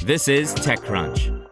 This is TechCrunch.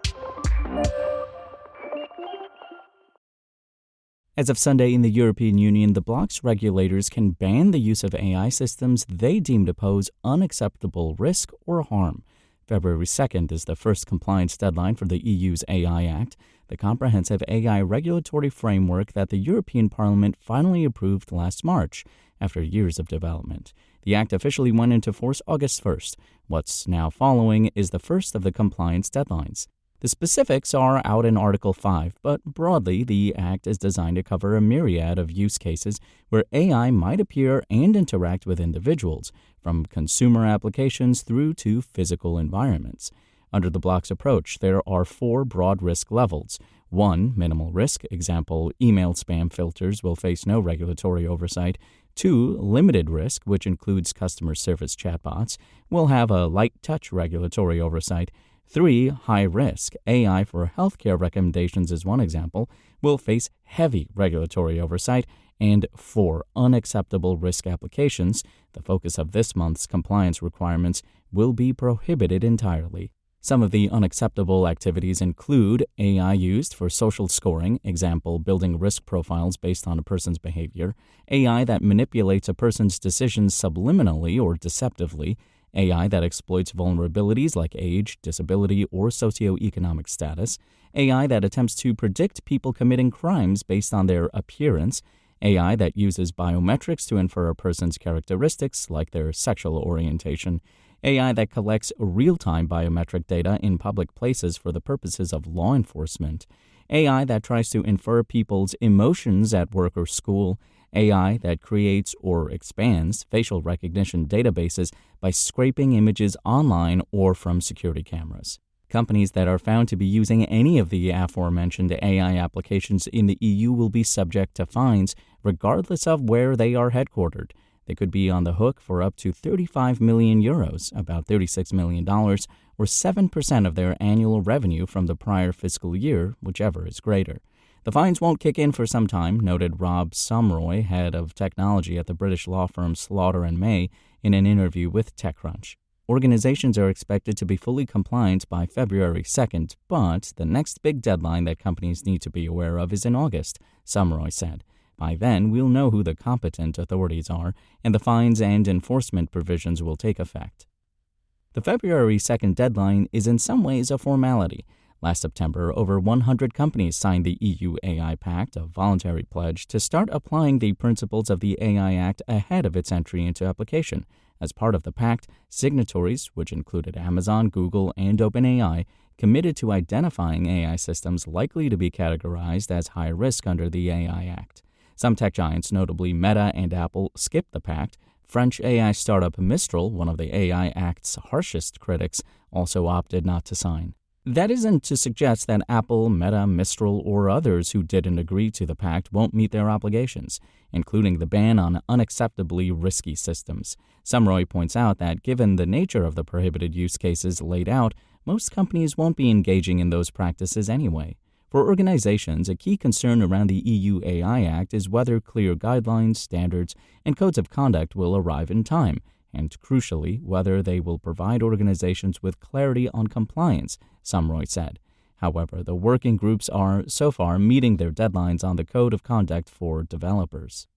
As of Sunday in the European Union, the bloc's regulators can ban the use of AI systems they deem to pose unacceptable risk or harm. February 2nd is the first compliance deadline for the EU's AI Act, the comprehensive AI regulatory framework that the European Parliament finally approved last March after years of development. The act officially went into force August 1st. What's now following is the first of the compliance deadlines. The specifics are out in Article 5, but broadly, the Act is designed to cover a myriad of use cases where AI might appear and interact with individuals, from consumer applications through to physical environments. Under the bloc's approach, there are 4 broad risk levels. 1. Minimal risk, example, email spam filters will face no regulatory oversight. 2. Limited risk, which includes customer service chatbots, will have a light touch regulatory oversight. 3. High risk, AI for healthcare recommendations is one example, will face heavy regulatory oversight. And 4. Unacceptable risk applications, the focus of this month's compliance requirements, will be prohibited entirely. Some of the unacceptable activities include AI used for social scoring, example, building risk profiles based on a person's behavior, AI that manipulates a person's decisions subliminally or deceptively, AI that exploits vulnerabilities like age, disability, or socioeconomic status, AI that attempts to predict people committing crimes based on their appearance, AI that uses biometrics to infer a person's characteristics like their sexual orientation, AI that collects real-time biometric data in public places for the purposes of law enforcement, AI that tries to infer people's emotions at work or school, AI that creates or expands facial recognition databases by scraping images online or from security cameras. Companies that are found to be using any of the aforementioned AI applications in the EU will be subject to fines, regardless of where they are headquartered. They could be on the hook for up to 35 million euros, about $36 million, or 7% of their annual revenue from the prior fiscal year, whichever is greater. The fines won't kick in for some time, noted Rob Sumroy, head of technology at the British law firm Slaughter & May, in an interview with TechCrunch. Organizations are expected to be fully compliant by February 2nd, but the next big deadline that companies need to be aware of is in August, Sumroy said. By then, we'll know who the competent authorities are, and the fines and enforcement provisions will take effect. The February 2nd deadline is in some ways a formality. Last September, over 100 companies signed the EU AI Pact, a voluntary pledge, to start applying the principles of the AI Act ahead of its entry into application. As part of the pact, signatories, which included Amazon, Google, and OpenAI, committed to identifying AI systems likely to be categorized as high risk under the AI Act. Some tech giants, notably Meta and Apple, skipped the pact. French AI startup Mistral, one of the AI Act's harshest critics, also opted not to sign. That isn't to suggest that Apple, Meta, Mistral, or others who didn't agree to the pact won't meet their obligations, including the ban on unacceptably risky systems. Sumroy points out that given the nature of the prohibited use cases laid out, most companies won't be engaging in those practices anyway. For organizations, a key concern around the EU AI Act is whether clear guidelines, standards, and codes of conduct will arrive in time, and crucially, whether they will provide organizations with clarity on compliance, Sumroy said. However, the working groups are, so far, meeting their deadlines on the code of conduct for developers.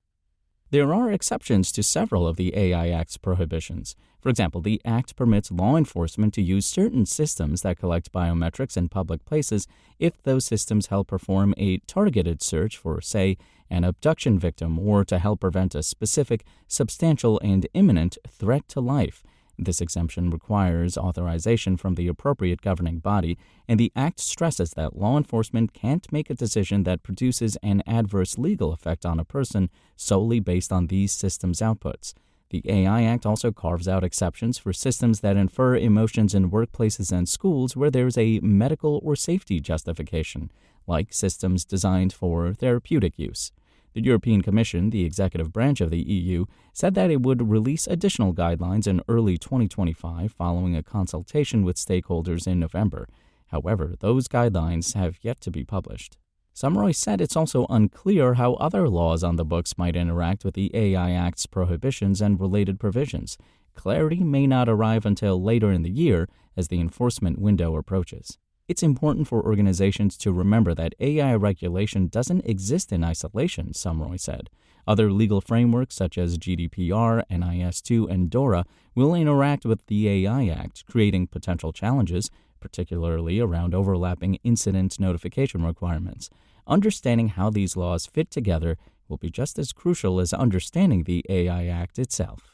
There are exceptions to several of the AI Act's prohibitions. For example, the Act permits law enforcement to use certain systems that collect biometrics in public places if those systems help perform a targeted search for, say, an abduction victim or to help prevent a specific, substantial, and imminent threat to life. This exemption requires authorization from the appropriate governing body, and the Act stresses that law enforcement can't make a decision that produces an adverse legal effect on a person solely based on these systems' outputs. The AI Act also carves out exceptions for systems that infer emotions in workplaces and schools where there is a medical or safety justification, like systems designed for therapeutic use. The European Commission, the executive branch of the EU, said that it would release additional guidelines in early 2025 following a consultation with stakeholders in November. However, those guidelines have yet to be published. Sumroy said it's also unclear how other laws on the books might interact with the AI Act's prohibitions and related provisions. clarity may not arrive until later in the year as the enforcement window approaches. It's important for organizations to remember that AI regulation doesn't exist in isolation, Sumroy said. Other legal frameworks such as GDPR, NIS2, and DORA will interact with the AI Act, creating potential challenges, particularly around overlapping incident notification requirements. Understanding how these laws fit together will be just as crucial as understanding the AI Act itself.